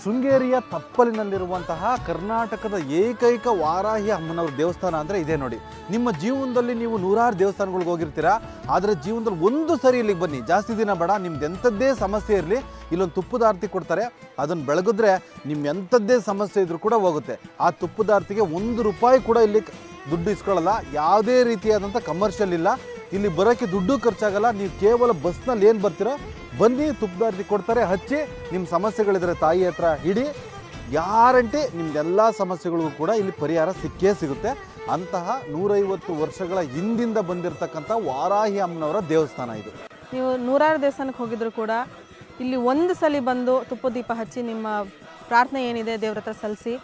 ಶೃಂಗೇರಿಯ ತಪ್ಪಲಿನಲ್ಲಿರುವಂತಹ ಕರ್ನಾಟಕದ ಏಕೈಕ ವಾರಾಹಿ ಅಮ್ಮನವ್ರ ದೇವಸ್ಥಾನ ಅಂದರೆ ಇದೇ ನೋಡಿ. ನಿಮ್ಮ ಜೀವನದಲ್ಲಿ ನೀವು ನೂರಾರು ದೇವಸ್ಥಾನಗಳಿಗೆ ಹೋಗಿರ್ತೀರಾ, ಆದರೆ ಜೀವನದಲ್ಲಿ ಒಂದು ಸರಿ ಇಲ್ಲಿಗೆ ಬನ್ನಿ. ಜಾಸ್ತಿ ದಿನ ಬೇಡ, ನಿಮ್ದು ಎಂಥದ್ದೇ ಸಮಸ್ಯೆ ಇರಲಿ, ಇಲ್ಲೊಂದು ತುಪ್ಪದ ಆರತಿ ಕೊಡ್ತಾರೆ. ಅದನ್ನು ಬೆಳಗಿದ್ರೆ ನಿಮ್ಮ ಎಂಥದ್ದೇ ಸಮಸ್ಯೆ ಇದ್ರೂ ಕೂಡ ಹೋಗುತ್ತೆ. ಆ ತುಪ್ಪದ ಆರತಿಗೆ ₹1 ಕೂಡ ಇಲ್ಲಿ ದುಡ್ಡು ಇಸ್ಕೊಳ್ಳಲ್ಲ. ಯಾವುದೇ ರೀತಿಯಾದಂಥ ಕಮರ್ಷಿಯಲ್ ಇಲ್ಲ. ಇಲ್ಲಿ ಬರೋಕ್ಕೆ ದುಡ್ಡು ಖರ್ಚಾಗಲ್ಲ. ನೀವು ಕೇವಲ ಬಸ್ನಲ್ಲಿ ಏನು ಬರ್ತೀರೋ ಬನ್ನಿ, ತುಪ್ಪದಾರತಿ ಕೊಡ್ತಾರೆ, ಹಚ್ಚಿ ನಿಮ್ಮ ಸಮಸ್ಯೆಗಳಿದ್ರೆ ತಾಯಿ ಹತ್ರ ಇಡಿ, ಗ್ಯಾರಂಟಿ ನಿಮ್ದೆಲ್ಲ ಸಮಸ್ಯೆಗಳಿಗೂ ಕೂಡ ಇಲ್ಲಿ ಪರಿಹಾರ ಸಿಕ್ಕೇ ಸಿಗುತ್ತೆ. ಅಂತಹ 150 ವರ್ಷಗಳ ಹಿಂದಿಂದ ಬಂದಿರತಕ್ಕಂಥ ವಾರಾಹಿ ಅಮ್ಮನವರ ದೇವಸ್ಥಾನ ಇದು. ನೀವು ನೂರಾರು ದೇವಸ್ಥಾನಕ್ಕೆ ಹೋಗಿದ್ರು ಕೂಡ ಇಲ್ಲಿ ಒಂದು ಸಲ ಬಂದು ತುಪ್ಪ ದೀಪ ಹಚ್ಚಿ ನಿಮ್ಮ ಪ್ರಾರ್ಥನೆ ಏನಿದೆ ದೇವ್ರ ಹತ್ರ ಸಲ್ಲಿಸಿ,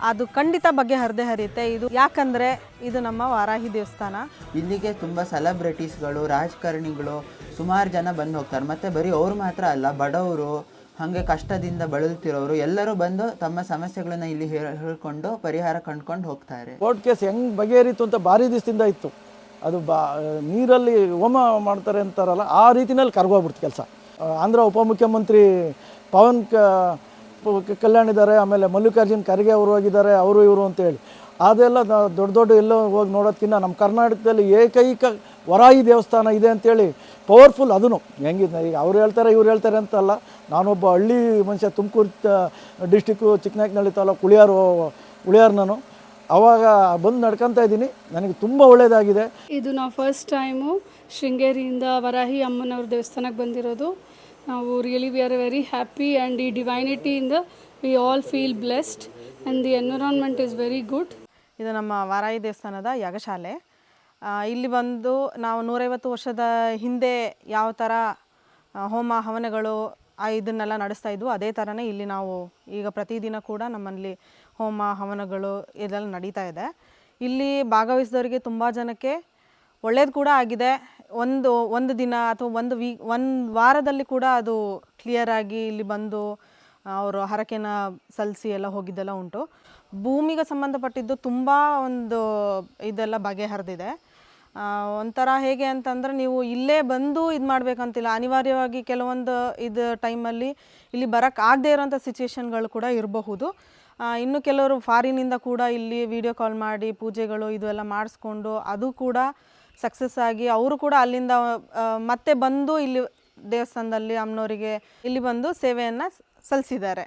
ಅದು ಖಂಡಿತ ಬಗ್ಗೆ ಹರಿಯುತ್ತೆ. ಇದು ಯಾಕಂದರೆ ಇದು ನಮ್ಮ ವಾರಾಹಿ ದೇವಸ್ಥಾನ. ಇಲ್ಲಿಗೆ ತುಂಬ ಸೆಲೆಬ್ರಿಟೀಸ್ಗಳು, ರಾಜಕಾರಣಿಗಳು ಸುಮಾರು ಜನ ಬಂದು ಹೋಗ್ತಾರೆ. ಮತ್ತು ಬರೀ ಅವ್ರು ಮಾತ್ರ ಅಲ್ಲ, ಬಡವರು, ಹಾಗೆ ಕಷ್ಟದಿಂದ ಬಳಲ್ತಿರೋರು ಎಲ್ಲರೂ ಬಂದು ತಮ್ಮ ಸಮಸ್ಯೆಗಳನ್ನ ಇಲ್ಲಿ ಹೇಳ್ಕೊಂಡು ಪರಿಹಾರ ಕಂಡ್ಕೊಂಡು ಹೋಗ್ತಾರೆ. ಕೋರ್ಟ್ ಕೇಸ್ ಹೆಂಗೆ ಬಗೆಹರಿತು ಅಂತ ಭಾರಿ ದಿವಸದಿಂದ ಇತ್ತು. ಅದು ನೀರಲ್ಲಿ ಹೋಮ ಮಾಡ್ತಾರೆ ಅಂತಾರಲ್ಲ, ಆ ರೀತಿನಲ್ಲಿ ಕರ್ಗೋಗ್ಬಿಡ್ತು ಕೆಲಸ. ಆಂಧ್ರ ಉಪಮುಖ್ಯಮಂತ್ರಿ ಪವನ್ ಕಲ್ಯಾಣ್ ಇದ್ದಾರೆ, ಆಮೇಲೆ ಮಲ್ಲಿಕಾರ್ಜುನ್ ಖರ್ಗೆ ಅವರು ಹೋಗಿದ್ದಾರೆ, ಅವರು ಇವರು ಅಂತೇಳಿ. ಅದೆಲ್ಲ ದೊಡ್ಡ ಎಲ್ಲೋ ಹೋಗಿ ನೋಡೋದಕ್ಕಿಂತ ನಮ್ಮ ಕರ್ನಾಟಕದಲ್ಲಿ ಏಕೈಕ ವರಾಹಿ ದೇವಸ್ಥಾನ ಇದೆ ಅಂತೇಳಿ ಪವರ್ಫುಲ್. ಅದೂ ಹೆಂಗಿದೆ ಈಗ ಅವ್ರು ಹೇಳ್ತಾರೆ ಇವ್ರು ಹೇಳ್ತಾರೆ ಅಂತಲ್ಲ. ನಾನೊಬ್ಬ ಹಳ್ಳಿ ಮನುಷ್ಯ, ತುಮಕೂರು ಡಿಸ್ಟಿಕ್ಕು ಚಿಕ್ಕನಾಯಕನಹಳ್ಳಿ ತಾಲೂಕು ಉಳಿಯಾರ್ ನಾನು. ಆವಾಗ ಬಂದು ನಡ್ಕೊತಾ ಇದ್ದೀನಿ, ನನಗೆ ತುಂಬ ಒಳ್ಳೆಯದಾಗಿದೆ. ಇದು ನಾವು ಫಸ್ಟ್ ಟೈಮು ಶೃಂಗೇರಿಯಿಂದ ವರಾಹಿ ಅಮ್ಮನವ್ರ ದೇವಸ್ಥಾನಕ್ಕೆ ಬಂದಿರೋದು. ನಾವು really we are very happy and ಈ ಡಿವೈನಿಟಿಯಿಂದ we all feel blessed and the environment is very good. ಇದು ನಮ್ಮ ವಾರಾಹಿ ದೇವಸ್ಥಾನದ ಯಾಗಶಾಲೆ. ಇಲ್ಲಿ ಬಂದು ನಾವು 150 ವರ್ಷದ ಹಿಂದೆ ಯಾವ ಥರ ಹೋಮ ಹವನಗಳು ಇದನ್ನೆಲ್ಲ ನಡೆಸ್ತಾ ಇದ್ವು, ಅದೇ ಥರನೇ ಇಲ್ಲಿ ನಾವು ಈಗ ಪ್ರತಿದಿನ ಕೂಡ ನಮ್ಮಲ್ಲಿ ಹೋಮ ಹವನಗಳು ಇದೆಲ್ಲ ನಡೀತಾ ಇದೆ. ಇಲ್ಲಿ ಭಾಗವಹಿಸಿದವರಿಗೆ ತುಂಬ ಜನಕ್ಕೆ ಒಳ್ಳೇದು ಕೂಡ ಆಗಿದೆ. ಒಂದು ದಿನ ಅಥವಾ ಒಂದು ವಾರದಲ್ಲಿ ಕೂಡ ಅದು ಕ್ಲಿಯರಾಗಿ ಇಲ್ಲಿ ಬಂದು ಅವರು ಹರಕೆನ ಸಲ್ಲಿಸಿ ಎಲ್ಲ ಹೋಗಿದ್ದೆಲ್ಲ ಉಂಟು. ಭೂಮಿಗೆ ಸಂಬಂಧಪಟ್ಟಿದ್ದು ತುಂಬ ಇದೆಲ್ಲ ಬಗೆಹರಿದಿದೆ. ಒಂಥರ ಹೇಗೆ ಅಂತಂದರೆ ನೀವು ಇಲ್ಲೇ ಬಂದು ಇದು ಮಾಡಬೇಕಂತಿಲ್ಲ, ಅನಿವಾರ್ಯವಾಗಿ ಕೆಲವೊಂದು ಟೈಮಲ್ಲಿ ಇಲ್ಲಿ ಬರೋಕ್ಕಾಗದೇ ಇರೋಂಥ ಸಿಚುವೇಶನ್ಗಳು ಕೂಡ ಇರಬಹುದು. ಇನ್ನು ಕೆಲವರು ಫಾರಿನಿಂದ ಕೂಡ ಇಲ್ಲಿ ವಿಡಿಯೋ ಕಾಲ್ ಮಾಡಿ ಪೂಜೆಗಳು ಇದು ಎಲ್ಲ ಮಾಡಿಸ್ಕೊಂಡು ಅದು ಕೂಡ ಸಕ್ಸಸ್ ಆಗಿ ಅವರು ಕೂಡ ಅಲ್ಲಿಂದ ಮತ್ತೆ ಬಂದು ಇಲ್ಲಿ ದೇವಸ್ಥಾನದಲ್ಲಿ ಅಮ್ಮನವರಿಗೆ ಇಲ್ಲಿ ಬಂದು ಸೇವೆಯನ್ನು ಸಲ್ಲಿಸಿದ್ದಾರೆ.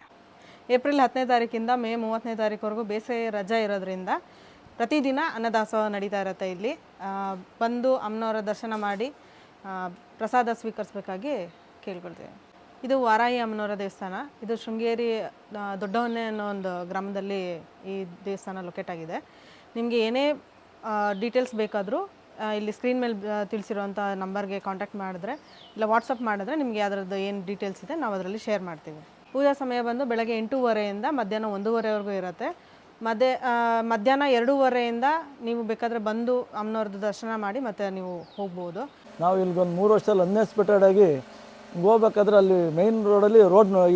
ಏಪ್ರಿಲ್ 10ನೇ ತಾರೀಕಿಂದ ಮೇ 30ನೇ ತಾರೀಕುವರೆಗೂ ಬೇಸಿಗೆ ರಜೆ ಇರೋದ್ರಿಂದ ಪ್ರತಿದಿನ ಅನ್ನದಾಸೋಹ ನಡೀತಾ ಇರುತ್ತೆ. ಇಲ್ಲಿ ಬಂದು ಅಮ್ಮನವರ ದರ್ಶನ ಮಾಡಿ ಪ್ರಸಾದ ಸ್ವೀಕರಿಸಬೇಕಾಗಿ ಕೇಳ್ಕೊಳ್ತೇವೆ. ಇದು ವಾರಾಹಿ ಅಮ್ಮನವರ ದೇವಸ್ಥಾನ. ಇದು ಶೃಂಗೇರಿ ದೊಡ್ಡಹೊನ್ನೆ ಅನ್ನೋ ಒಂದು ಗ್ರಾಮದಲ್ಲಿ ಈ ದೇವಸ್ಥಾನ ಲೊಕೇಟ್ ಆಗಿದೆ. ನಿಮಗೆ ಏನೇ ಡೀಟೇಲ್ಸ್ ಬೇಕಾದರೂ ಇಲ್ಲಿ ಸ್ಕ್ರೀನ್ ಮೇಲೆ ತಿಳಿಸಿರುವಂಥ ನಂಬರ್ಗೆ ಕಾಂಟ್ಯಾಕ್ಟ್ ಮಾಡಿದ್ರೆ ಇಲ್ಲ ವಾಟ್ಸಪ್ ಮಾಡಿದ್ರೆ ನಿಮಗೆ ಅದರದ್ದು ಏನು ಡೀಟೇಲ್ಸ್ ಇದೆ ನಾವು ಅದರಲ್ಲಿ ಶೇರ್ ಮಾಡ್ತೀವಿ. ಪೂಜಾ ಸಮಯ ಬಂದು ಬೆಳಗ್ಗೆ 8:30ಯಿಂದ ಮಧ್ಯಾಹ್ನ 1:30ವರೆಗೂ ಇರುತ್ತೆ. ಮಧ್ಯಾಹ್ನ 2:30ಯಿಂದ ನೀವು ಬೇಕಾದರೆ ಬಂದು ಅಮ್ಮನವ್ರದ್ದು ದರ್ಶನ ಮಾಡಿ ಮತ್ತೆ ನೀವು ಹೋಗ್ಬೋದು. ನಾವು ಇಲ್ಲಿಗೊಂದು 3 ವರ್ಷದಲ್ಲಿ ಅನ್ಎಕ್ಸ್ಪೆಕ್ಟೆಡ್ ಆಗಿ ಹೋಗ್ಬೇಕಾದ್ರೆ ಅಲ್ಲಿ ಮೇಯ್ನ್ ರೋಡಲ್ಲಿ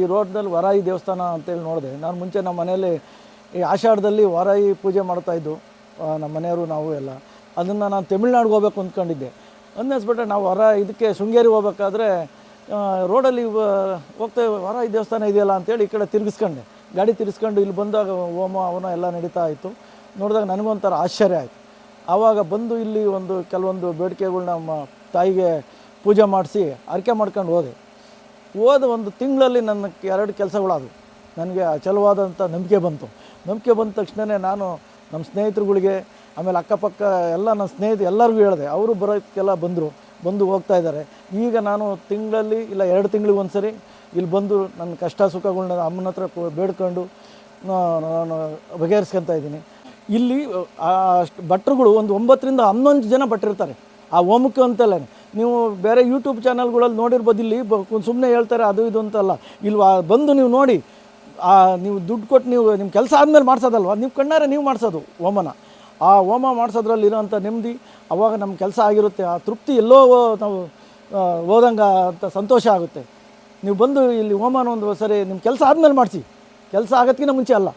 ಈ ರೋಡ್ನಲ್ಲಿ ವಾರಾಹಿ ದೇವಸ್ಥಾನ ಅಂತೇಳಿ ನೋಡಿದೆ. ನಾನು ಮುಂಚೆ ನಮ್ಮ ಮನೆಯಲ್ಲಿ ಈ ಆಷಾಢದಲ್ಲಿ ವಾರಾಹಿ ಪೂಜೆ ಮಾಡ್ತಾಯಿದ್ದು ನಮ್ಮ ಮನೆಯವರು ನಾವು ಎಲ್ಲ. ಅದನ್ನು ನಾನು ತಮಿಳ್ನಾಡಿಗೆ ಹೋಗ್ಬೇಕು ಅಂದ್ಕೊಂಡಿದ್ದೆ. ಅನ್ಎಕ್ಸ್ಪೆಕ್ಟೆಡ್ ನಾವು ಇದಕ್ಕೆ ಶೃಂಗೇರಿ ಹೋಗ್ಬೇಕಾದ್ರೆ ರೋಡಲ್ಲಿ ಹೋಗ್ತೇವೆ, ವಾರಾಹಿ ದೇವಸ್ಥಾನ ಇದೆಯಲ್ಲ ಅಂತೇಳಿ ಈ ಕಡೆ ತಿರುಗಿಸ್ಕೊಂಡೆ, ಗಾಡಿ ತಿರ್ಸ್ಕೊಂಡು ಇಲ್ಲಿ ಬಂದಾಗ ಹೋಮ ಅವನ ಎಲ್ಲ ನಡೀತಾ ಇತ್ತು. ನೋಡಿದಾಗ ನನಗೊಂಥರ ಆಶ್ಚರ್ಯ ಆಯಿತು. ಆವಾಗ ಬಂದು ಇಲ್ಲಿ ಕೆಲವೊಂದು ಬೇಡಿಕೆಗಳನ್ನ ನಮ್ಮ ತಾಯಿಗೆ ಪೂಜೆ ಮಾಡಿಸಿ ಅರಿಕೆ ಮಾಡ್ಕೊಂಡು ಹೋದ ಒಂದು ತಿಂಗಳಲ್ಲಿ ನನ್ನ 2 ಕೆಲಸಗಳಾದವು. ನನಗೆ ಅಚಲವಾದಂಥ ನಂಬಿಕೆ ಬಂತು. ನಂಬಿಕೆ ಬಂದ ತಕ್ಷಣವೇ ನಾನು ನಮ್ಮ ಸ್ನೇಹಿತರುಗಳಿಗೆ, ಆಮೇಲೆ ಅಕ್ಕಪಕ್ಕ ಎಲ್ಲ ನನ್ನ ಸ್ನೇಹಿತರು ಎಲ್ಲರಿಗೂ ಹೇಳಿದೆ. ಅವರು ಬರೋಕ್ಕೆಲ್ಲ ಬಂದು ಹೋಗ್ತಾ ಇದ್ದಾರೆ. ಈಗ ನಾನು ತಿಂಗಳಲ್ಲಿ ಇಲ್ಲ 2 ತಿಂಗಳಿಗೆ ಒಂದು ಸರಿ ಇಲ್ಲಿ ಬಂದು ನನ್ನ ಕಷ್ಟ ಸುಖಗಳನ್ನ ಅಮ್ಮನ ಹತ್ರ ಬೇಡ್ಕೊಂಡು ನಾನು ಬಗೆಹರಿಸ್ಕೊತಾ ಇದ್ದೀನಿ. ಇಲ್ಲಿ ಭಟ್ರುಗಳು ಒಂದು 9ರಿಂದ 11 ಜನ ಭಟ್ರಿರ್ತಾರೆ ಆ ಹೋಮಕ್ಕೆ ಅಂತಲೇ. ನೀವು ಬೇರೆ ಯೂಟ್ಯೂಬ್ ಚಾನಲ್ಗಳಲ್ಲಿ ನೋಡಿರ್ಬೋದು. ಇಲ್ಲಿ ಸುಮ್ಮನೆ ಹೇಳ್ತಾರೆ ಅದು ಇದು ಅಂತಲ್ಲ. ಇಲ್ಲಿ ಬಂದು ನೀವು ನೋಡಿ, ನೀವು ದುಡ್ಡು ಕೊಟ್ಟು ನೀವು ನಿಮ್ಮ ಕೆಲಸ ಆದಮೇಲೆ ಮಾಡಿಸೋದಲ್ವ, ನೀವು ಕಣ್ಣಾರೆ ನೀವು ಮಾಡಿಸೋದು ಹೋಮನ. ಆ ಹೋಮ ಮಾಡಿಸೋದ್ರಲ್ಲಿ ಇರೋಂಥ ನೆಮ್ಮದಿ, ಆವಾಗ ನಮ್ಮ ಕೆಲಸ ಆಗಿರುತ್ತೆ. ಆ ತೃಪ್ತಿ ಎಲ್ಲೋ ನಾವು ಹೋದಂಗೆ ಅಂತ ಸಂತೋಷ ಆಗುತ್ತೆ. ನೀವು ಬಂದು ಇಲ್ಲಿ ಹೋಮನ ಒಂದು ಸರಿ ನಿಮ್ಮ ಕೆಲಸ ಆದಮೇಲೆ ಮಾಡಿಸಿ, ಕೆಲಸ ಆಗೋದಕ್ಕಿಂತ ಮುಂಚೆ ಅಲ್ಲ.